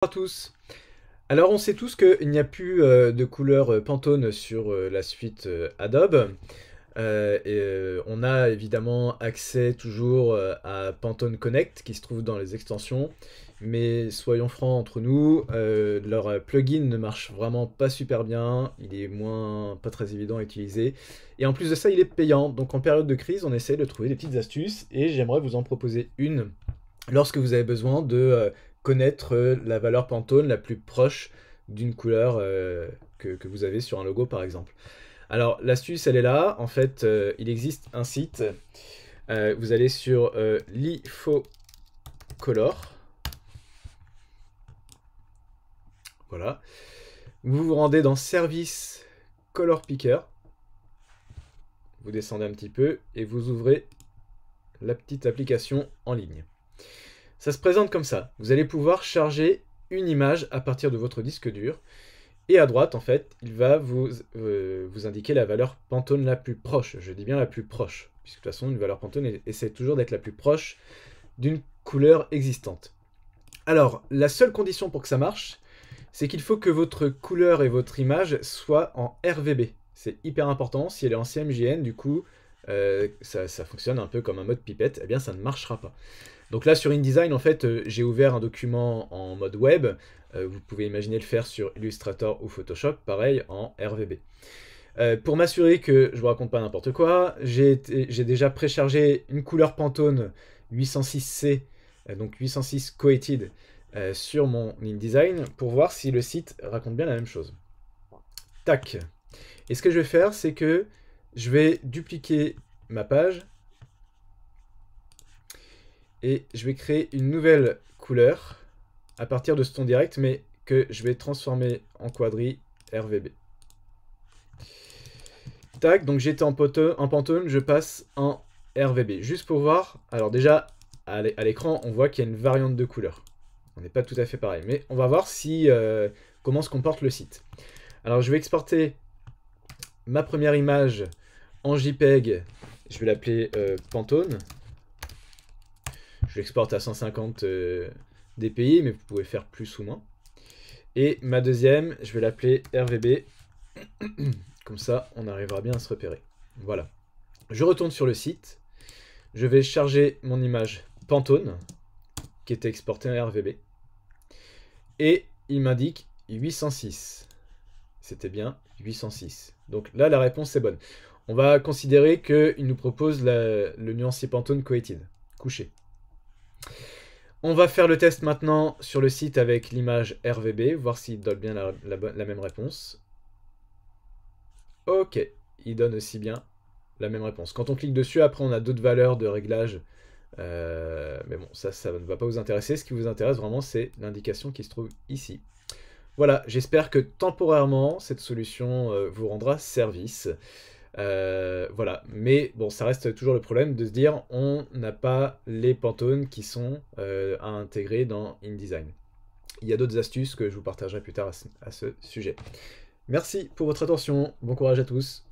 Bonjour à tous. Alors on sait tous qu'il n'y a plus de couleur Pantone sur la suite Adobe. On a évidemment accès toujours à Pantone Connect qui se trouve dans les extensions. Mais soyons francs entre nous, leur plugin ne marche vraiment pas super bien. Il est pas très évident à utiliser. Et en plus de ça, il est payant. Donc en période de crise, on essaie de trouver des petites astuces. Et j'aimerais vous en proposer une lorsque vous avez besoin de connaître la valeur Pantone la plus proche d'une couleur que vous avez sur un logo par exemple. Alors l'astuce elle est là, en fait il existe un site, vous allez sur l'IFOcolor, voilà, vous vous rendez dans Service Color Picker, vous descendez un petit peu et vous ouvrez la petite application en ligne. Ça se présente comme ça. Vous allez pouvoir charger une image à partir de votre disque dur. Et à droite, en fait, il va vous indiquer la valeur Pantone la plus proche. Je dis bien la plus proche, puisque de toute façon, une valeur Pantone essaie toujours d'être la plus proche d'une couleur existante. Alors, la seule condition pour que ça marche, c'est qu'il faut que votre couleur et votre image soient en RVB. C'est hyper important. Si elle est en CMJN, du coup, ça fonctionne un peu comme un mode pipette. Eh bien, ça ne marchera pas. Donc là, sur InDesign, en fait, j'ai ouvert un document en mode web. Vous pouvez imaginer le faire sur Illustrator ou Photoshop, pareil, en RVB. Pour m'assurer que je vous raconte pas n'importe quoi, j'ai déjà préchargé une couleur Pantone 806C, donc 806 Coated, sur mon InDesign pour voir si le site raconte bien la même chose. Tac. Et ce que je vais faire, c'est que je vais dupliquer ma page et je vais créer une nouvelle couleur à partir de ce ton direct, mais que je vais transformer en quadri RVB. Tac, donc j'étais en Pantone, je passe en RVB. Juste pour voir, alors déjà, à l'écran, on voit qu'il y a une variante de couleur. On n'est pas tout à fait pareil, mais on va voir si, comment se comporte le site. Alors je vais exporter ma première image en JPEG, je vais l'appeler Pantone. Je l'exporte à 150 dpi, mais vous pouvez faire plus ou moins. Et ma deuxième, je vais l'appeler RVB. Comme ça, on arrivera bien à se repérer. Voilà. Je retourne sur le site. Je vais charger mon image Pantone, qui était exportée en RVB. Et il m'indique 806. C'était bien 806. Donc là, la réponse est bonne. On va considérer qu'il nous propose le nuancier Pantone Coated, couché. On va faire le test maintenant sur le site avec l'image RVB, voir s'il donne bien la même réponse. Ok, il donne aussi bien la même réponse. Quand on clique dessus, après on a d'autres valeurs de réglage. Mais bon, ça ne va pas vous intéresser. Ce qui vous intéresse vraiment, c'est l'indication qui se trouve ici. Voilà, j'espère que temporairement, cette solution vous rendra service. Voilà, mais bon, ça reste toujours le problème de se dire on n'a pas les Pantones qui sont à intégrer dans InDesign. Il y a d'autres astuces que je vous partagerai plus tard à ce sujet. Merci pour votre attention, bon courage à tous.